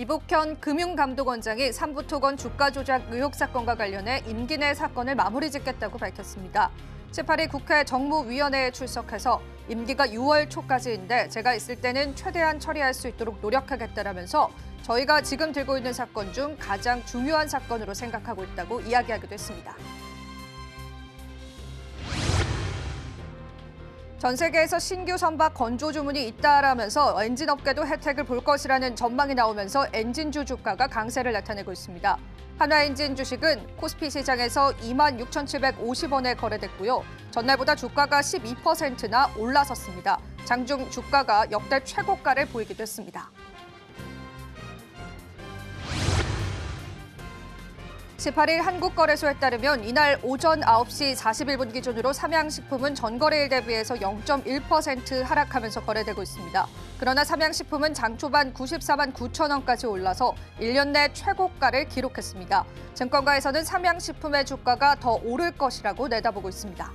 이복현 금융감독원장이 삼부토건 주가 조작 의혹 사건과 관련해 임기 내 사건을 마무리 짓겠다고 밝혔습니다. 18일 국회 정무위원회에 출석해서 임기가 6월 초까지인데 제가 있을 때는 최대한 처리할 수 있도록 노력하겠다라면서 저희가 지금 들고 있는 사건 중 가장 중요한 사건으로 생각하고 있다고 이야기하기도 했습니다. 전 세계에서 신규 선박 건조 주문이 잇따라면서 엔진업계도 혜택을 볼 것이라는 전망이 나오면서 엔진주 주가가 강세를 나타내고 있습니다. 한화엔진 주식은 코스피 시장에서 26,750원에 거래됐고요. 전날보다 주가가 12%나 올라섰습니다. 장중 주가가 역대 최고가를 보이기도 했습니다. 18일 한국거래소에 따르면 이날 오전 9시 41분 기준으로 삼양식품은 전거래일 대비해서 0.1% 하락하면서 거래되고 있습니다. 그러나 삼양식품은 장 초반 94만 9천 원까지 올라서 1년 내 최고가를 기록했습니다. 증권가에서는 삼양식품의 주가가 더 오를 것이라고 내다보고 있습니다.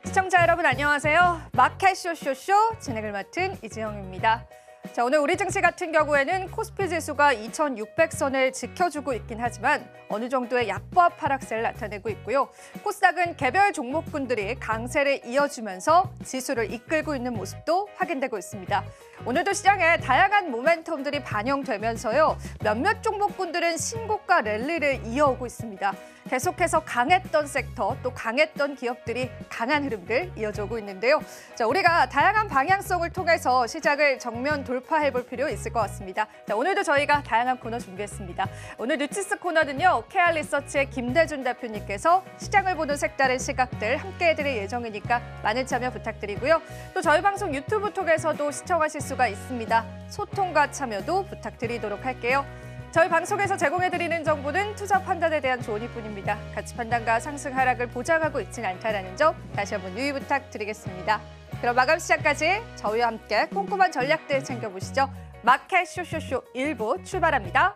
시청자 여러분 안녕하세요. 마켓 쇼쇼쇼 진행을 맡은 이지영입니다. 자, 오늘 우리 증시 같은 경우에는 코스피 지수가 2,600선을 지켜주고 있긴 하지만 어느 정도의 약보합 하락세를 나타내고 있고요. 코스닥은 개별 종목군들이 강세를 이어주면서 지수를 이끌고 있는 모습도 확인되고 있습니다. 오늘도 시장에 다양한 모멘텀들이 반영되면서요. 몇몇 종목군들은 신고가 랠리를 이어오고 있습니다. 계속해서 강했던 섹터, 또 강했던 기업들이 강한 흐름들 이어져오고 있는데요. 자, 우리가 다양한 방향성을 통해서 시장을 정면 돌파해볼 필요 있을 것 같습니다. 자, 오늘도 저희가 다양한 코너 준비했습니다. 오늘 뉴치스 코너는요. KR리서치의 김대준 대표님께서 시장을 보는 색다른 시각들 함께 해드릴 예정이니까 많은 참여 부탁드리고요. 또 저희 방송 유튜브 통해서도 시청하실 수가 있습니다. 소통과 참여도 부탁드리도록 할게요. 저희 방송에서 제공해드리는 정보는 투자 판단에 대한 조언일 뿐입니다. 가치 판단과 상승 하락을 보장하고 있지는 않다는 점 다시 한번 유의 부탁드리겠습니다. 그럼 마감 시작까지 저희와 함께 꼼꼼한 전략들 챙겨보시죠. 마켓 쇼쇼쇼 1부 출발합니다.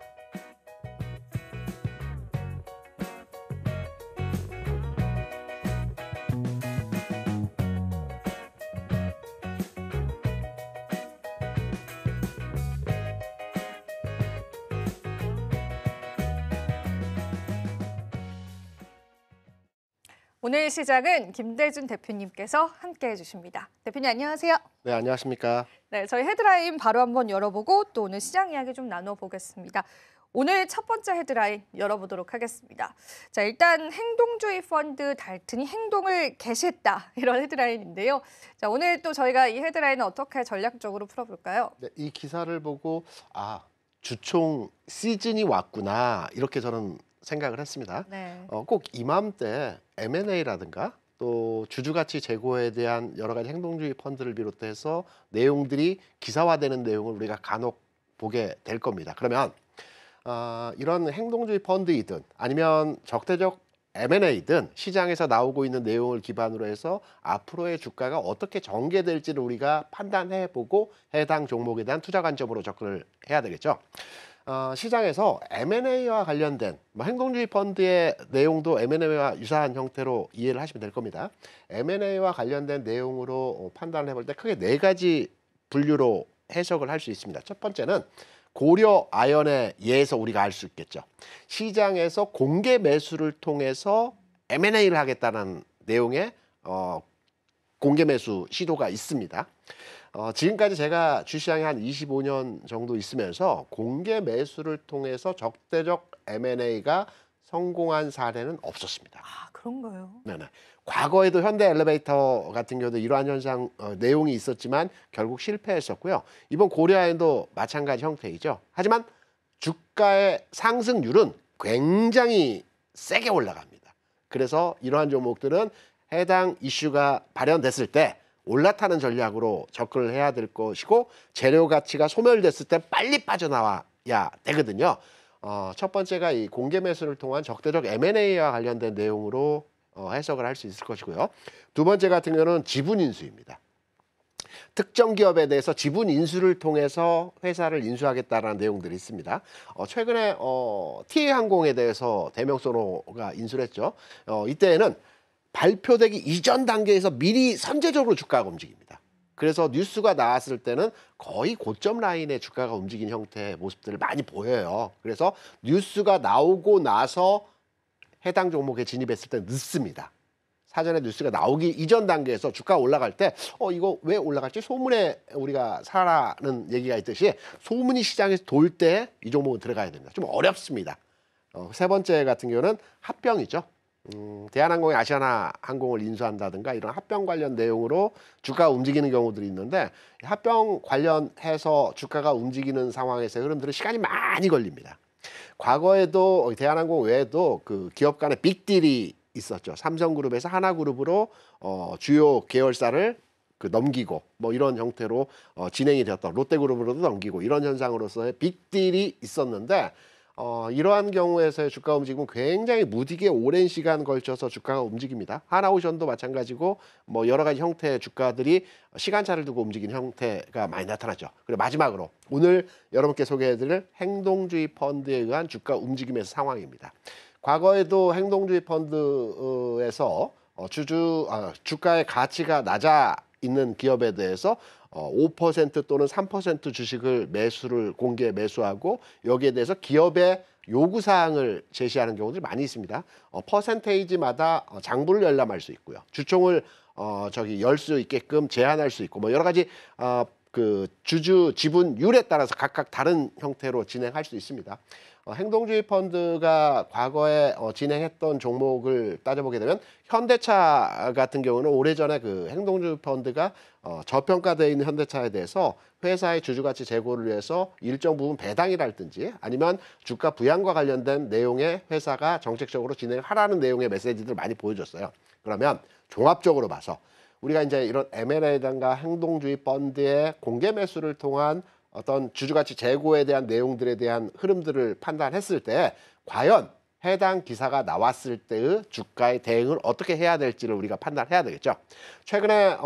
오늘 시장은 김대준 대표님께서 함께해 주십니다. 대표님 안녕하세요. 네, 안녕하십니까. 네, 저희 헤드라인 바로 한번 열어보고 또 오늘 시장 이야기 좀 나눠보겠습니다. 오늘 첫 번째 헤드라인 열어보도록 하겠습니다. 자, 일단 행동주의 펀드 달튼이 행동을 개시했다 이런 헤드라인인데요. 자, 오늘 또 저희가 이 헤드라인을 어떻게 전략적으로 풀어볼까요? 네, 이 기사를 보고 주총 시즌이 왔구나 이렇게 저는 생각을 했습니다. 네. 꼭 이맘때 M&A라든가 또 주주가치 제고에 대한 여러 가지 행동주의 펀드를 비롯해서 내용들이 기사화되는 내용을 우리가 간혹 보게 될 겁니다. 그러면 이런 행동주의 펀드이든 아니면 적대적 M&A든 시장에서 나오고 있는 내용을 기반으로 해서 앞으로의 주가가 어떻게 전개될지를 우리가 판단해보고 해당 종목에 대한 투자 관점으로 접근을 해야 되겠죠. 시장에서 M&A와 관련된 행동주의 펀드의 내용도 M&A와 유사한 형태로 이해를 하시면 될 겁니다. M&A와 관련된 내용으로 판단을 해볼 때 크게 네 가지 분류로 해석을 할 수 있습니다. 첫 번째는 고려 아연의 예에서 우리가 알 수 있겠죠. 시장에서 공개 매수를 통해서 M&A를 하겠다는 내용의 공개 매수 시도가 있습니다. 지금까지 제가 주시장에 한 25년 정도 있으면서 공개 매수를 통해서 적대적 M&A가 성공한 사례는 없었습니다. 아, 그런가요? 네네. 과거에도 현대 엘리베이터 같은 경우도 이러한 현상 내용이 있었지만 결국 실패했었고요. 이번 고려아연도 마찬가지 형태이죠. 하지만 주가의 상승률은 굉장히 세게 올라갑니다. 그래서 이러한 종목들은 해당 이슈가 발현됐을 때 올라타는 전략으로 접근을 해야 될 것이고 재료 가치가 소멸됐을 때 빨리 빠져나와야 되거든요. 첫 번째가 이 공개 매수를 통한 적대적 M&A와 관련된 내용으로 해석을 할 수 있을 것이고요. 두 번째 같은 경우는 지분 인수입니다. 특정 기업에 대해서 지분 인수를 통해서 회사를 인수하겠다라는 내용들이 있습니다. 최근에 TA항공에 대해서 대명소노가 인수를 했죠. 이때에는 발표되기 이전 단계에서 미리 선제적으로 주가가 움직입니다. 그래서 뉴스가 나왔을 때는 거의 고점 라인의 주가가 움직이는 형태의 모습들을 많이 보여요. 그래서 뉴스가 나오고 나서 해당 종목에 진입했을 때 늦습니다. 사전에 뉴스가 나오기 이전 단계에서 주가가 올라갈 때 이거 왜 올라갈지 소문에 우리가 사라는 얘기가 있듯이 소문이 시장에서 돌 때 이 종목은 들어가야 됩니다. 좀 어렵습니다. 세 번째 같은 경우는 합병이죠. 대한항공이 아시아나항공을 인수한다든가 이런 합병 관련 내용으로 주가가 움직이는 경우들이 있는데 합병 관련해서 주가가 움직이는 상황에서의 흐름들은 시간이 많이 걸립니다. 과거에도 대한항공 외에도 그 기업 간의 빅딜이 있었죠. 삼성그룹에서 하나그룹으로 주요 계열사를 넘기고 뭐 이런 형태로 진행이 되었던 롯데그룹으로도 넘기고 이런 현상으로서의 빅딜이 있었는데 이러한 경우에서의 주가 움직임은 굉장히 무디게 오랜 시간 걸쳐서 주가가 움직입니다. 하나오션도 마찬가지고 뭐 여러 가지 형태의 주가들이 시간차를 두고 움직이는 형태가 많이 나타나죠. 그리고 마지막으로 오늘 여러분께 소개해드릴 행동주의 펀드에 의한 주가 움직임의 상황입니다. 과거에도 행동주의 펀드에서 주가의 가치가 낮아 있는 기업에 대해서 5% 또는 3% 주식을 공개 매수하고 여기에 대해서 기업의 요구사항을 제시하는 경우들이 많이 있습니다. 퍼센테이지마다 장부를 열람할 수 있고요. 주총을 열 수 있게끔 제한할 수 있고 뭐 여러 가지 그 주주 지분율에 따라서 각각 다른 형태로 진행할 수 있습니다. 행동주의 펀드가 과거에 진행했던 종목을 따져보게 되면 현대차 같은 경우는 오래전에 그 행동주의 펀드가 저평가되어 있는 현대차에 대해서 회사의 주주가치 제고를 위해서 일정 부분 배당이랄든지 아니면 주가 부양과 관련된 내용의 회사가 정책적으로 진행하라는 내용의 메시지들을 많이 보여줬어요. 그러면 종합적으로 봐서 우리가 이제 이런 M&A든가 행동주의 펀드의 공개 매수를 통한 어떤 주주가치 재고에 대한 내용들에 대한 흐름들을 판단했을 때 과연 해당 기사가 나왔을 때의 주가의 대응을 어떻게 해야 될지를 우리가 판단해야 되겠죠. 최근에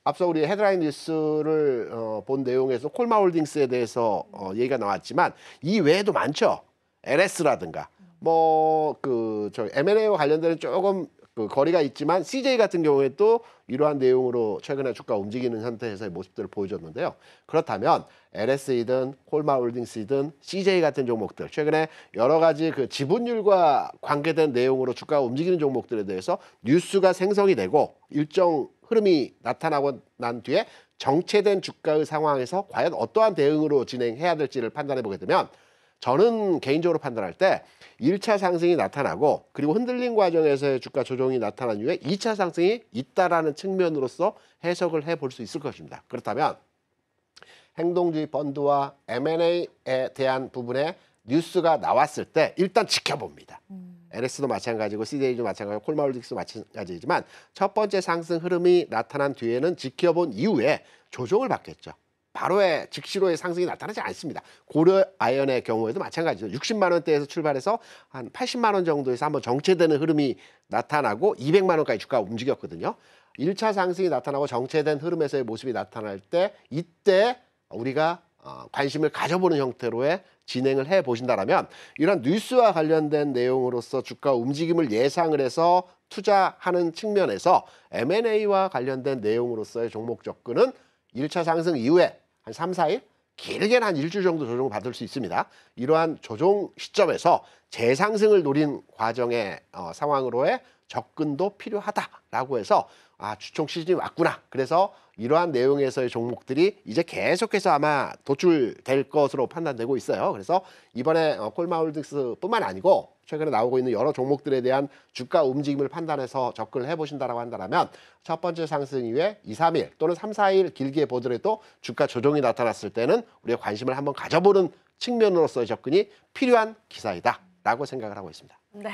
앞서 우리 헤드라인 뉴스를 본 내용에서 콜마홀딩스에 대해서 얘기가 나왔지만 이 외에도 많죠. LS라든가 M&A와 관련되는 조금 거리가 있지만 CJ 같은 경우에도 이러한 내용으로 최근에 주가 움직이는 형태에서의 모습들을 보여줬는데요. 그렇다면 LS이든 콜마홀딩스이든 CJ 같은 종목들 최근에 여러 가지 그 지분율과 관계된 내용으로 주가가 움직이는 종목들에 대해서 뉴스가 생성이 되고 일정 흐름이 나타나고 난 뒤에 정체된 주가의 상황에서 과연 어떠한 대응으로 진행해야 될지를 판단해 보게 되면 저는 개인적으로 판단할 때 1차 상승이 나타나고 그리고 흔들림 과정에서의 주가 조정이 나타난 이후에 2차 상승이 있다라는 측면으로서 해석을 해볼 수 있을 것입니다. 그렇다면 행동주의 펀드와 M&A에 대한 부분에 뉴스가 나왔을 때 일단 지켜봅니다. LS도 마찬가지고 CJ도 마찬가지고 콜마홀딩스도 마찬가지지만 첫 번째 상승 흐름이 나타난 뒤에는 지켜본 이후에 조정을 받겠죠. 바로의 즉시로의 상승이 나타나지 않습니다. 고려 아연의 경우에도 마찬가지죠. 60만 원대에서 출발해서 한 80만 원 정도에서 한번 정체되는 흐름이 나타나고 200만 원까지 주가가 움직였거든요. 1차 상승이 나타나고 정체된 흐름에서의 모습이 나타날 때 이때 우리가 관심을 가져보는 형태로의 진행을 해 보신다라면 이런 뉴스와 관련된 내용으로서 주가 움직임을 예상을 해서 투자하는 측면에서 M&A와 관련된 내용으로서의 종목 접근은 1차 상승 이후에 한 3, 4일, 길게는 한 일주일 정도 조정을 받을 수 있습니다. 이러한 조정 시점에서 재상승을 노린 과정의 상황으로의 접근도 필요하다라고 해서 주총 시즌이 왔구나. 그래서 이러한 내용에서의 종목들이 이제 계속해서 아마 도출될 것으로 판단되고 있어요. 그래서 이번에 콜마홀딩스뿐만 아니고 최근에 나오고 있는 여러 종목들에 대한 주가 움직임을 판단해서 접근을 해보신다라고 한다면 첫 번째 상승 이후에 2, 3일 또는 3, 4일 길게 보더라도 주가 조정이 나타났을 때는 우리가 관심을 한번 가져보는 측면으로서의 접근이 필요한 기사이다라고 생각을 하고 있습니다. 네.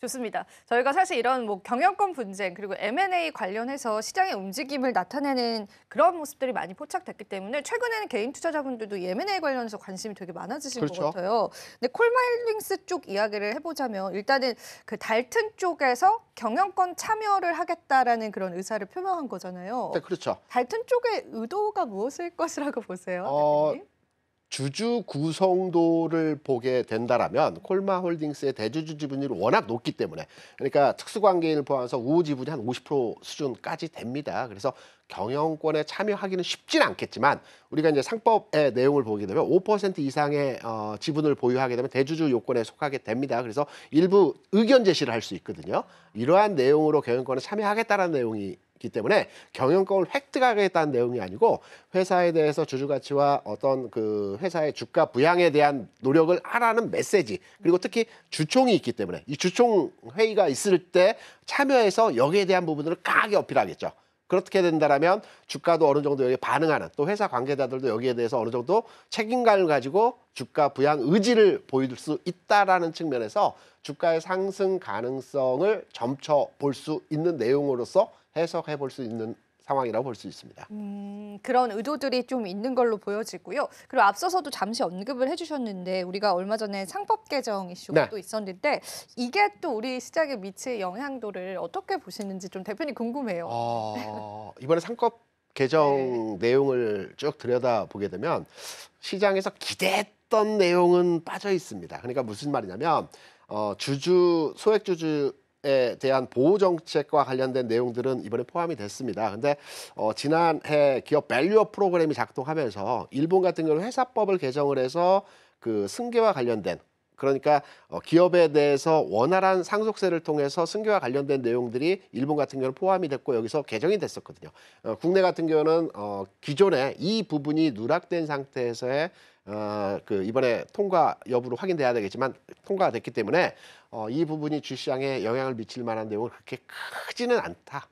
좋습니다. 저희가 사실 이런 뭐 경영권 분쟁 그리고 M&A 관련해서 시장의 움직임을 나타내는 그런 모습들이 많이 포착됐기 때문에 최근에는 개인 투자자분들도 이 M&A 관련해서 관심이 되게 많아지신 그렇죠. 것 같아요. 근데 콜마일링스 쪽 이야기를 해보자면 일단은 그 달튼 쪽에서 경영권 참여를 하겠다라는 그런 의사를 표명한 거잖아요. 네, 그렇죠. 달튼 쪽의 의도가 무엇일 것이라고 보세요, 어, 대표님? 주주 구성도를 보게 된다라면 콜마 홀딩스의 대주주 지분율이 워낙 높기 때문에 그러니까 특수관계인을 포함해서 우호 지분이 한 50% 수준까지 됩니다. 그래서 경영권에 참여하기는 쉽진 않겠지만 우리가 이제 상법의 내용을 보게 되면 5% 이상의 지분을 보유하게 되면 대주주 요건에 속하게 됩니다. 그래서 일부 의견 제시를 할 수 있거든요. 이러한 내용으로 경영권에 참여하겠다는 내용이 기 때문에 경영권을 획득하겠다는 내용이 아니고 회사에 대해서 주주 가치와 어떤 그 회사의 주가 부양에 대한 노력을 하라는 메시지 그리고 특히 주총이 있기 때문에 이 주총 회의가 있을 때 참여해서 여기에 대한 부분들을 강하게 어필하겠죠. 그렇게 된다라면 주가도 어느 정도 여기에 반응하는 또 회사 관계자들도 여기에 대해서 어느 정도 책임감을 가지고 주가 부양 의지를 보일 수 있다라는 측면에서 주가의 상승 가능성을 점쳐 볼 수 있는 내용으로서 해석해 볼 수 있는 상황이라고 볼 수 있습니다. 그런 의도들이 좀 있는 걸로 보여지고요. 그리고 앞서서도 잠시 언급을 해주셨는데 우리가 얼마 전에 상법 개정 이슈가 네. 또 있었는데 이게 또 우리 시장에 미칠 영향도를 어떻게 보시는지 좀 대표님 궁금해요. 이번에 상법 개정 내용을 쭉 들여다 보게 되면 시장에서 기대했던 내용은 빠져 있습니다. 그러니까 무슨 말이냐면 소액 주주에 대한 보호 정책과 관련된 내용들은 이번에 포함이 됐습니다. 근데 지난해 기업 밸류업 프로그램이 작동하면서 일본 같은 경우는 회사법을 개정을 해서 그 승계와 관련된 그러니까 기업에 대해서 원활한 상속세를 통해서 승계와 관련된 내용들이 일본 같은 경우는 포함이 됐고 여기서 개정이 됐었거든요. 국내 같은 경우는 기존에 이 부분이 누락된 상태에서의 그 이번에 통과 여부를 확인돼야 되겠지만 통과가 됐기 때문에 이 부분이 주시장에 영향을 미칠 만한 내용은 그렇게 크지는 않다.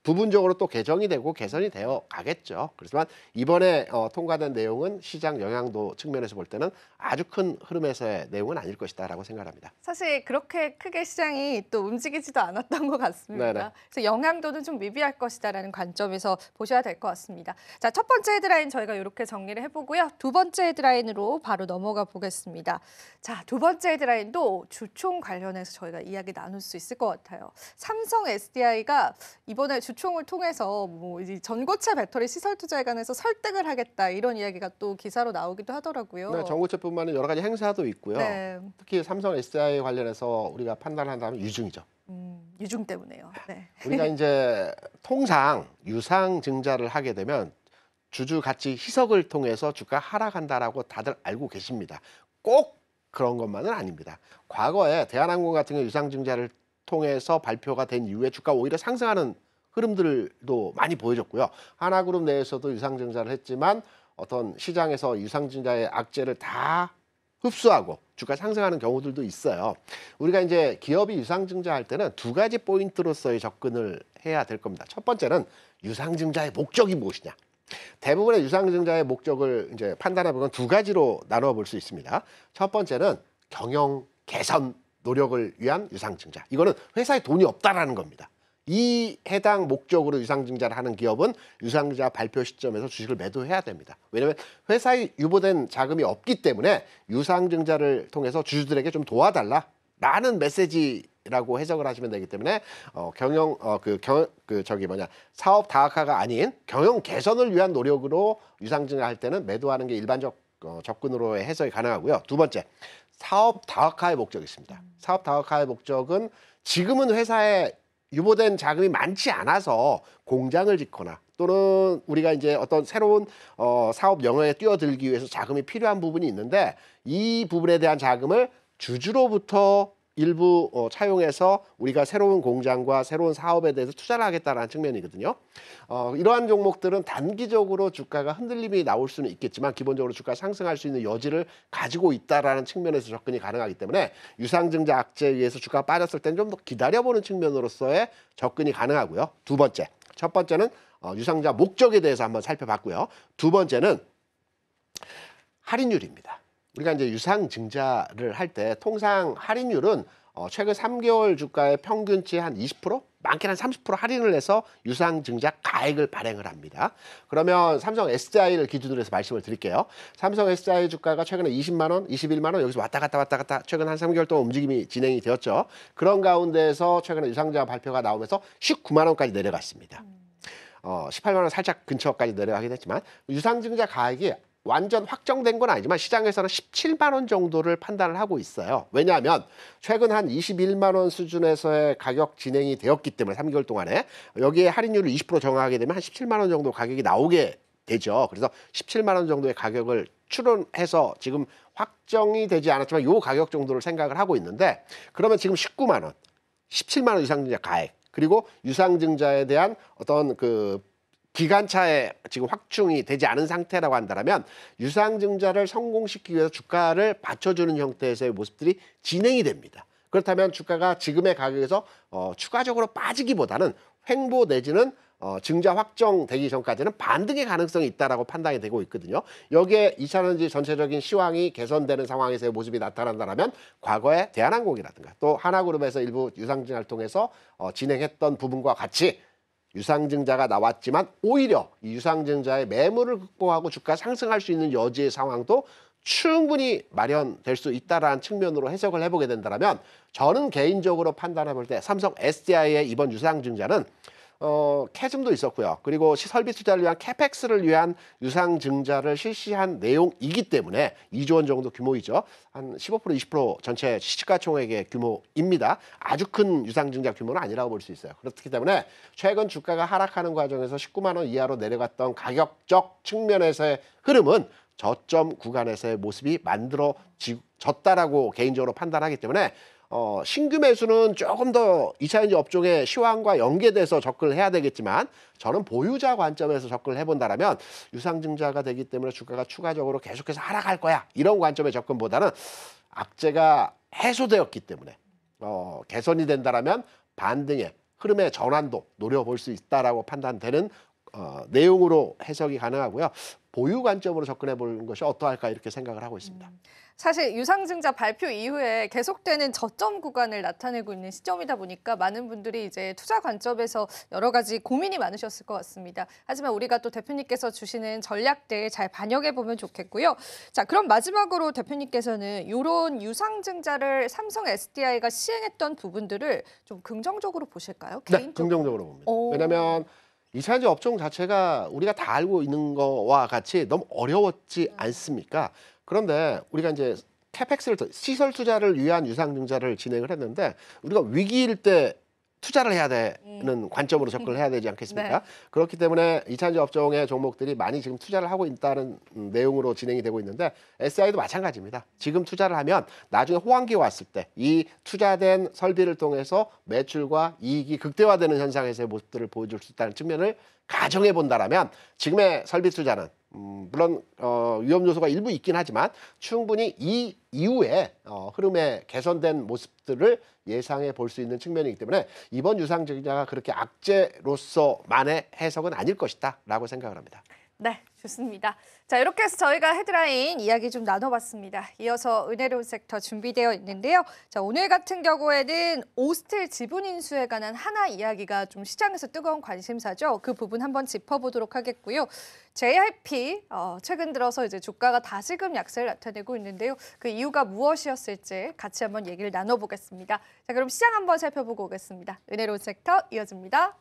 부분적으로 또 개정이 되고 개선이 되어 가겠죠. 그렇지만 이번에 통과된 내용은 시장 영향도 측면에서 볼 때는 아주 큰 흐름에서의 내용은 아닐 것이다라고 생각합니다. 사실 그렇게 크게 시장이 또 움직이지도 않았던 것 같습니다. 네네. 그래서 영향도는 좀 미비할 것이다라는 관점에서 보셔야 될 것 같습니다. 자, 첫 번째 헤드라인 저희가 이렇게 정리를 해보고요. 두 번째 헤드라인으로 바로 넘어가 보겠습니다. 자, 두 번째 헤드라인도 주총 관련해서 저희가 이야기 나눌 수 있을 것 같아요. 삼성 SDI가 이번에 주총을 통해서 뭐 이제 전고체 배터리 시설 투자에 관해서 설득을 하겠다 이런 이야기가 또 기사로 나오기도 하더라고요. 네, 전고체뿐만 아니라 여러 가지 행사도 있고요. 네. 특히 삼성 SDI 관련해서 우리가 판단한다면 유증이죠. 유중 때문에요. 네. 우리가 이제 통상 유상증자를 하게 되면 주주 가치 희석을 통해서 주가 하락한다라고 다들 알고 계십니다. 꼭 그런 것만은 아닙니다. 과거에 대한항공 같은 경우 유상증자를 통해서 발표가 된 이후에 주가 오히려 상승하는 흐름들도 많이 보여줬고요. 하나그룹 내에서도 유상증자를 했지만 어떤 시장에서 유상증자의 악재를 다 흡수하고 주가 상승하는 경우들도 있어요. 우리가 이제 기업이 유상증자할 때는 두 가지 포인트로서의 접근을 해야 될 겁니다. 첫 번째는 유상증자의 목적이 무엇이냐. 대부분의 유상증자의 목적을 이제 판단해 보면 두 가지로 나누어 볼 수 있습니다. 첫 번째는 경영 개선 노력을 위한 유상증자. 이거는 회사에 돈이 없다라는 겁니다. 이 해당 목적으로 유상증자를 하는 기업은 유상증자 발표 시점에서 주식을 매도해야 됩니다. 왜냐하면 회사에 유보된 자금이 없기 때문에 유상증자를 통해서 주주들에게 좀 도와달라라는 메시지라고 해석을 하시면 되기 때문에 사업 다각화가 아닌 경영 개선을 위한 노력으로 유상증자할 때는 매도하는 게 일반적 접근으로의 해석이 가능하고요. 두 번째, 사업 다각화의 목적이 있습니다. 사업 다각화의 목적은 지금은 회사에 유보된 자금이 많지 않아서 공장을 짓거나 또는 우리가 이제 어떤 새로운 사업 영역에 뛰어들기 위해서 자금이 필요한 부분이 있는데 이 부분에 대한 자금을 주주로부터 일부 차용해서 우리가 새로운 공장과 새로운 사업에 대해서 투자를 하겠다는 측면이거든요. 이러한 종목들은 단기적으로 주가가 흔들림이 나올 수는 있겠지만 기본적으로 주가 상승할 수 있는 여지를 가지고 있다라는 측면에서 접근이 가능하기 때문에 유상증자 악재에 의해서 주가가 빠졌을 때는 좀 더 기다려보는 측면으로서의 접근이 가능하고요. 두 번째, 첫 번째는 유상증자 목적에 대해서 한번 살펴봤고요. 두 번째는 할인율입니다. 우리가 이제 유상증자를 할 때 통상 할인율은 최근 3개월 주가의 평균치 한 20%? 많게는 30% 할인을 해서 유상증자 가액을 발행을 합니다. 그러면 삼성 SDI를 기준으로 해서 말씀을 드릴게요. 삼성 SDI 주가가 최근에 20만 원, 21만 원 여기서 왔다 갔다 최근 한 3개월 동안 움직임이 진행이 되었죠. 그런 가운데에서 최근에 유상증자 발표가 나오면서 19만 원까지 내려갔습니다. 18만 원 살짝 근처까지 내려가긴 했지만 유상증자 가액이 완전 확정된 건 아니지만 시장에서는 17만 원 정도를 판단을 하고 있어요. 왜냐하면 최근 한 21만 원 수준에서의 가격 진행이 되었기 때문에 3개월 동안에 여기에 할인율을 20% 정하게 되면 한 17만 원 정도 가격이 나오게 되죠. 그래서 17만 원 정도의 가격을 추론해서 지금 확정이 되지 않았지만 요 가격 정도를 생각을 하고 있는데 그러면 지금 19만 원, 17만 원 유상증자 가액 그리고 유상증자에 대한 어떤 그 기간차에 지금 확충이 되지 않은 상태라고 한다면 유상증자를 성공시키기 위해서 주가를 받쳐주는 형태에서의 모습들이 진행이 됩니다. 그렇다면 주가가 지금의 가격에서 추가적으로 빠지기보다는 횡보 내지는 증자 확정되기 전까지는 반등의 가능성이 있다라고 판단이 되고 있거든요. 여기에 2차전지 전체적인 시황이 개선되는 상황에서의 모습이 나타난다면 과거에 대한항공이라든가 또 하나그룹에서 일부 유상증자를 통해서 진행했던 부분과 같이 유상증자가 나왔지만 오히려 이 유상증자의 매물을 극복하고 주가 상승할 수 있는 여지의 상황도 충분히 마련될 수 있다라는 측면으로 해석을 해보게 된다면 저는 개인적으로 판단해 볼 때 삼성 SDI의 이번 유상증자는 캐즘도 있었고요. 그리고 설비 투자를 위한 캐펙스를 위한 유상증자를 실시한 내용이기 때문에 2조 원 정도 규모이죠. 한 15% 20% 전체 시가총액의 규모입니다. 아주 큰 유상증자 규모는 아니라고 볼 수 있어요. 그렇기 때문에 최근 주가가 하락하는 과정에서 19만 원 이하로 내려갔던 가격적 측면에서의 흐름은 저점 구간에서의 모습이 만들어졌다라고 개인적으로 판단하기 때문에 신규 매수는 조금 더 2차전지 업종의 시황과 연계돼서 접근을 해야 되겠지만 저는 보유자 관점에서 접근을 해본다면 유상증자가 되기 때문에 주가가 추가적으로 계속해서 하락할 거야 이런 관점의 접근보다는 악재가 해소되었기 때문에 개선이 된다면 반등의 흐름의 전환도 노려볼 수 있다라고 판단되는 내용으로 해석이 가능하고요. 보유 관점으로 접근해 보는 것이 어떠할까 이렇게 생각을 하고 있습니다. 사실 유상증자 발표 이후에 계속되는 저점 구간을 나타내고 있는 시점이다 보니까 많은 분들이 이제 투자 관점에서 여러 가지 고민이 많으셨을 것 같습니다. 하지만 우리가 또 대표님께서 주시는 전략들 잘 반영해 보면 좋겠고요. 자, 그럼 마지막으로 대표님께서는 이런 유상증자를 삼성 SDI가 시행했던 부분들을 좀 긍정적으로 보실까요? 네, 개인적으로. 긍정적으로 봅니다. 왜냐하면 2차전지 업종 자체가 우리가 다 알고 있는 거와 같이 너무 어려웠지 않습니까? 그런데 우리가 이제 캐펙스를 시설 투자를 위한 유상증자를 진행을 했는데 우리가 위기일 때 투자를 해야 되는 관점으로 접근을 해야 되지 않겠습니까? 네. 그렇기 때문에 2차전지 업종의 종목들이 많이 지금 투자를 하고 있다는 내용으로 진행이 되고 있는데 SI도 마찬가지입니다. 지금 투자를 하면 나중에 호황기가 왔을 때 이 투자된 설비를 통해서 매출과 이익이 극대화되는 현상에서의 모습들을 보여줄 수 있다는 측면을 가정해 본다라면 지금의 설비 투자는 물론 위험 요소가 일부 있긴 하지만 충분히 이 이후에 흐름의 개선된 모습들을 예상해 볼 수 있는 측면이기 때문에 이번 유상증자가 그렇게 악재로서만의 해석은 아닐 것이다 라고 생각을 합니다. 네, 좋습니다. 자, 이렇게 해서 저희가 헤드라인 이야기 좀 나눠봤습니다. 이어서 은혜로운 섹터 준비되어 있는데요. 자, 오늘 같은 경우에는 오스틸 지분 인수에 관한 하나 이야기가 좀 시장에서 뜨거운 관심사죠. 그 부분 한번 짚어보도록 하겠고요. JYP 최근 들어서 이제 주가가 다시금 약세를 나타내고 있는데요. 그 이유가 무엇이었을지 같이 한번 얘기를 나눠보겠습니다. 자, 그럼 시장 한번 살펴보고 오겠습니다. 은혜로운 섹터 이어집니다.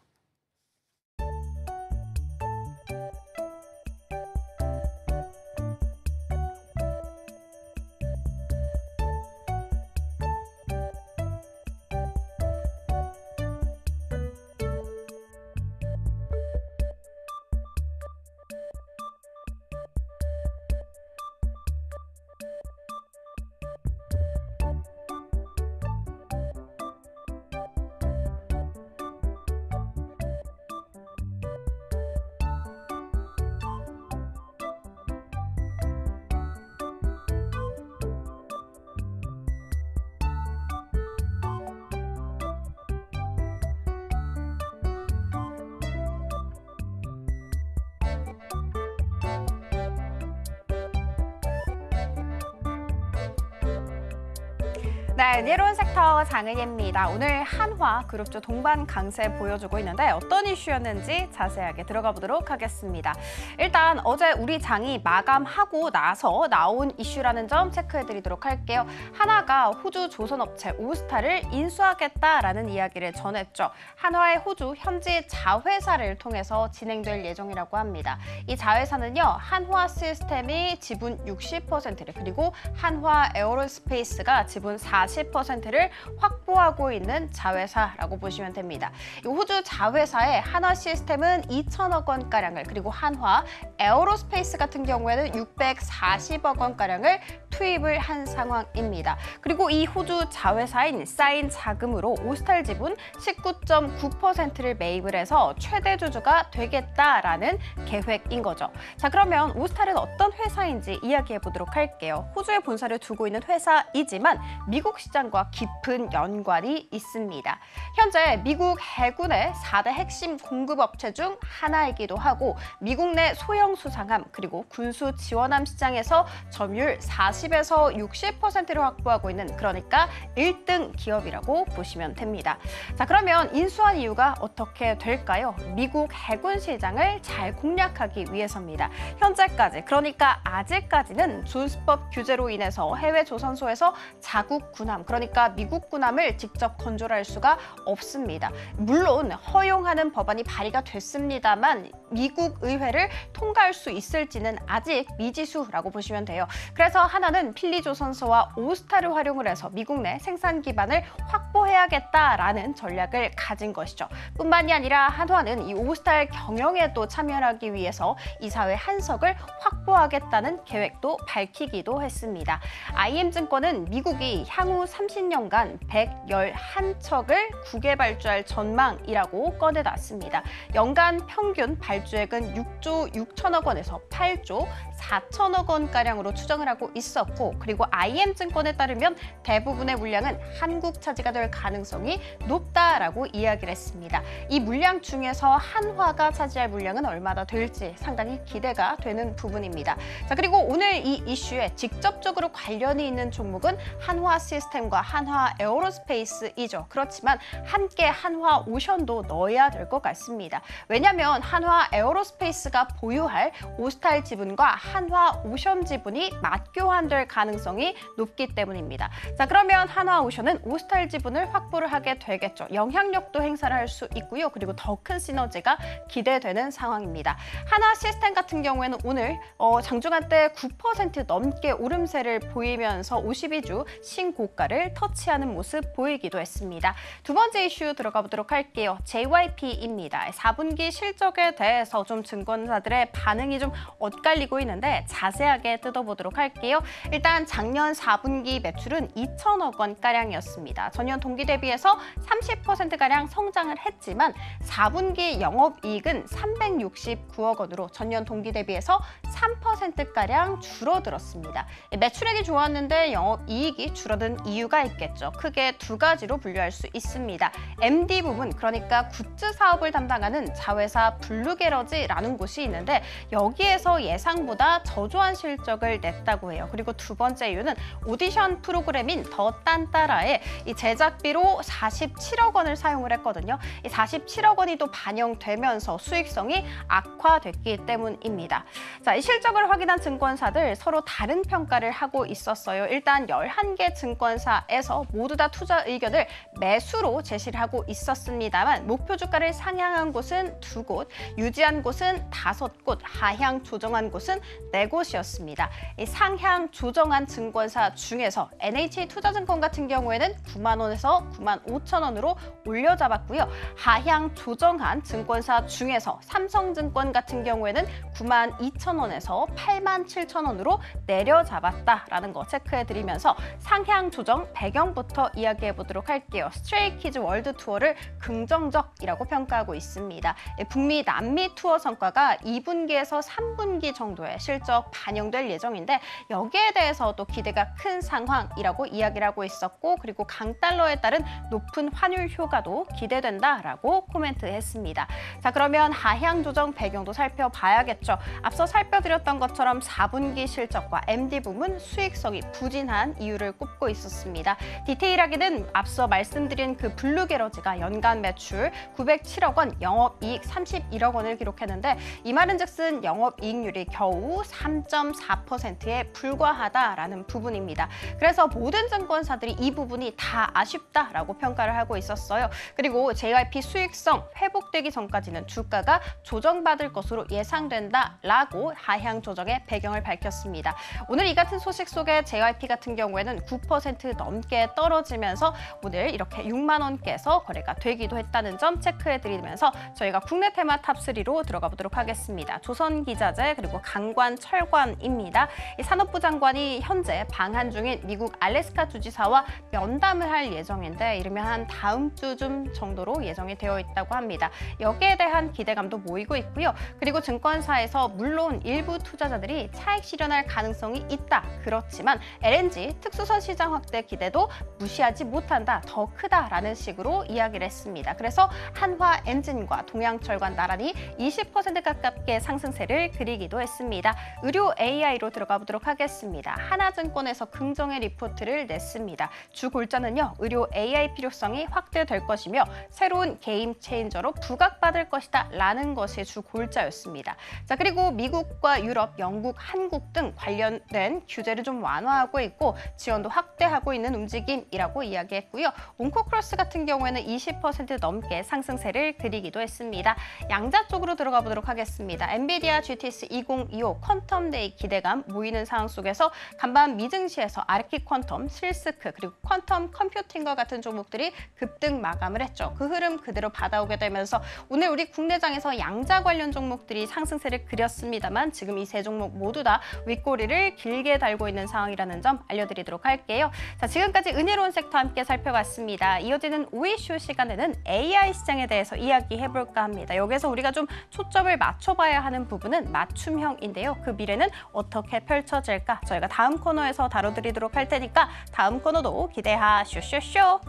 네, 은혜로운 섹터 장은희입니다. 오늘 한화 그룹주 동반 강세 보여주고 있는데 어떤 이슈였는지 자세하게 들어가 보도록 하겠습니다. 일단 어제 우리 장이 마감하고 나서 나온 이슈라는 점 체크해드리도록 할게요. 한화가 호주 조선업체 오스타를 인수하겠다라는 이야기를 전했죠. 한화의 호주 현지 자회사를 통해서 진행될 예정이라고 합니다. 이 자회사는요, 한화 시스템이 지분 60%를 그리고 한화 에어로스페이스가 지분 40%를 확보하고 있는 자회사라고 보시면 됩니다. 이 호주 자회사의 한화 시스템은 2천억 원가량을 그리고 한화 에어로스페이스 같은 경우에는 640억 원가량을 투입을 한 상황입니다. 그리고 이 호주 자회사인 쌓인 자금으로 오스탈 지분 19.9%를 매입을 해서 최대 주주가 되겠다라는 계획인 거죠. 자, 그러면 오스탈은 어떤 회사인지 이야기해 보도록 할게요. 호주에 본사를 두고 있는 회사이지만 미국 시장과 깊은 연관이 있습니다. 현재 미국 해군의 4대 핵심 공급업체 중 하나이기도 하고 미국 내 소형 수상함 그리고 군수 지원함 시장에서 점유율 40에서 60%를 확보하고 있는 그러니까 1등 기업이라고 보시면 됩니다. 자, 그러면 인수한 이유가 어떻게 될까요? 미국 해군 시장을 잘 공략하기 위해서입니다. 현재까지 그러니까 아직까지는 존스법 규제로 인해서 해외 조선소에서 자국 군함 그러니까 미국 군함을 직접 건조할 수가 없습니다. 물론 허용하는 법안이 발의가 됐습니다만 미국 의회를 통과할 수 있을지는 아직 미지수라고 보시면 돼요. 그래서 하나는 필리조선소와 오스타를 활용을 해서 미국 내 생산 기반을 확보해야겠다라는 전략을 가진 것이죠. 뿐만이 아니라 한화는 이 오스타의 경영에도 참여하기 위해서 이사회 한석을 확보하겠다는 계획도 밝히기도 했습니다. IM증권은 미국이 향후 30년간 111척을 국외 발주할 전망이라고 꺼내놨습니다. 연간 평균 발주액은 6조 6천억 원에서 8조 4천억 원가량으로 추정을 하고 있었고 그리고 IM증권에 따르면 대부분의 물량은 한국 차지가 될 가능성이 높다라고 이야기를 했습니다. 이 물량 중에서 한화가 차지할 물량은 얼마나 될지 상당히 기대가 되는 부분입니다. 자, 그리고 오늘 이 이슈에 직접적으로 관련이 있는 종목은 한화 시스템과 한화 에어로스페이스이죠. 그렇지만 함께 한화 오션도 넣어야 될 것 같습니다. 왜냐하면 한화 에어로스페이스가 보유할 오스탈 지분과 한화 오션 지분이 맞교환될 가능성이 높기 때문입니다. 자, 그러면 한화 오션은 오스탈 지분을 확보를 하게 되겠죠. 영향력도 행사를 할 수 있고요. 그리고 더 큰 시너지가 기대되는 상황입니다. 한화 시스템 같은 경우에는 오늘 장중한 때 9% 넘게 오름세를 보이면서 52주 신고가를 터치하는 모습 보이기도 했습니다. 두 번째 이슈 들어가 보도록 할게요. JYP입니다. 4분기 실적에 대해서 좀 증권사들의 반응이 좀 엇갈리고 있는데 자세하게 뜯어보도록 할게요. 일단 작년 4분기 매출은 2천억 원가량이었습니다. 전년 동기 대비해서 30%가량 성장을 했지만 4분기 영업이익은 369억 원으로 전년 동기 대비해서 3%가량 줄어들었습니다. 매출액이 좋았는데 영업이익이 줄어든 이유가 있겠죠. 크게 두 가지로 분류할 수 있습니다. MD 부분, 그러니까 굿즈 사업을 담당하는 자회사 블루게러지라는 곳이 있는데 여기에서 예상보다 저조한 실적을 냈다고 해요. 그리고 두 번째 이유는 오디션 프로그램인 더 딴따라에 이 제작비로 47억 원을 사용을 했거든요. 이 47억 원이 또 반영되면서 수익성이 악화됐기 때문입니다. 자, 이 실적을 확인한 증권사들 서로 다른 평가를 하고 있었어요. 일단 11개 증권사에서 모두 다 투자 의견을 매수로 제시를 하고 있었습니다만 목표 주가를 상향한 곳은 2곳, 유지한 곳은 5곳, 하향 조정한 곳은 4곳이었습니다. 이 상향 조정한 증권사 중에서 NH투자증권 같은 경우에는 9만 원에서 9만 5천 원으로 올려잡았고요. 하향 조정한 증권사 중에서 삼성증권 같은 경우에는 9만 2천 원에서 8만 7천 원으로 내려잡았다라는 거 체크해드리면서 상향 조정 배경부터 이야기해 보도록 할게요. 스트레이키즈 월드 투어를 긍정적이라고 평가하고 있습니다. 북미, 남미 투어 성과가 2분기에서 3분기 정도의 실적 반영될 예정인데 여기에 여기에 대해서도 기대가 큰 상황이라고 이야기를 하고 있었고 그리고 강달러에 따른 높은 환율 효과도 기대된다라고 코멘트했습니다. 자, 그러면 하향 조정 배경도 살펴봐야겠죠. 앞서 살펴드렸던 것처럼 4분기 실적과 MD 부문 수익성이 부진한 이유를 꼽고 있었습니다. 디테일하게는 앞서 말씀드린 그 블루게러지가 연간 매출 907억 원, 영업이익 31억 원을 기록했는데 이 말은즉슨 영업이익률이 겨우 3.4%에 불과하다라는 부분입니다. 그래서 모든 증권사들이 이 부분이 다 아쉽다라고 평가를 하고 있었어요. 그리고 JYP 수익성 회복되기 전까지는 주가가 조정받을 것으로 예상된다라고 하향 조정의 배경을 밝혔습니다. 오늘 이 같은 소식 속에 JYP 같은 경우에는 9% 넘게 떨어지면서 오늘 이렇게 6만 원께서 거래가 되기도 했다는 점 체크해드리면서 저희가 국내 테마 탑3로 들어가 보도록 하겠습니다. 조선기자재 그리고 강관철관입니다. 이 산업부 장관이 현재 방한 중인 미국 알래스카 주지사와 면담을 할 예정인데 이르면 한 다음 주쯤 정도로 예정이 되어 있다고 합니다. 여기에 대한 기대감도 모이고 있고요. 그리고 증권사에서 물론 일부 투자자들이 차익 실현할 가능성이 있다. 그렇지만 LNG 특수선 시장 확대 기대도 무시하지 못한다. 더 크다라는 식으로 이야기를 했습니다. 그래서 한화 엔진과 동양철관 나란히 20% 가깝게 상승세를 그리기도 했습니다. 의료 AI로 들어가 보도록 하겠습니다. 하나증권에서 긍정의 리포트를 냈습니다. 주 골자는요. 의료 AI 필요성이 확대될 것이며 새로운 게임 체인저로 부각받을 것이다 라는 것이 주 골자였습니다. 자, 그리고 미국과 유럽, 영국, 한국 등 관련된 규제를 좀 완화하고 있고 지원도 확대하고 있는 움직임이라고 이야기했고요. 온코크로스 같은 경우에는 20% 넘게 상승세를 그리기도 했습니다. 양자 쪽으로 들어가 보도록 하겠습니다. 엔비디아 GTC 2025 퀀텀데이 기대감 모이는 상황 속에서 간밤 미증시에서 아르키 퀀텀, 실스크 그리고 퀀텀 컴퓨팅과 같은 종목들이 급등 마감을 했죠. 그 흐름 그대로 받아오게 되면서 오늘 우리 국내장에서 양자 관련 종목들이 상승세를 그렸습니다만 지금 이 세 종목 모두 다 윗꼬리를 길게 달고 있는 상황이라는 점 알려드리도록 할게요. 자, 지금까지 은혜로운 섹터 함께 살펴봤습니다. 이어지는 오이슈 시간에는 AI 시장에 대해서 이야기해볼까 합니다. 여기서 우리가 좀 초점을 맞춰봐야 하는 부분은 맞춤형인데요. 그 미래는 어떻게 펼쳐질까? 저희가 다음 코너에서 다뤄드리도록 할 테니까 다음 코너도 기대하쇼쇼쇼!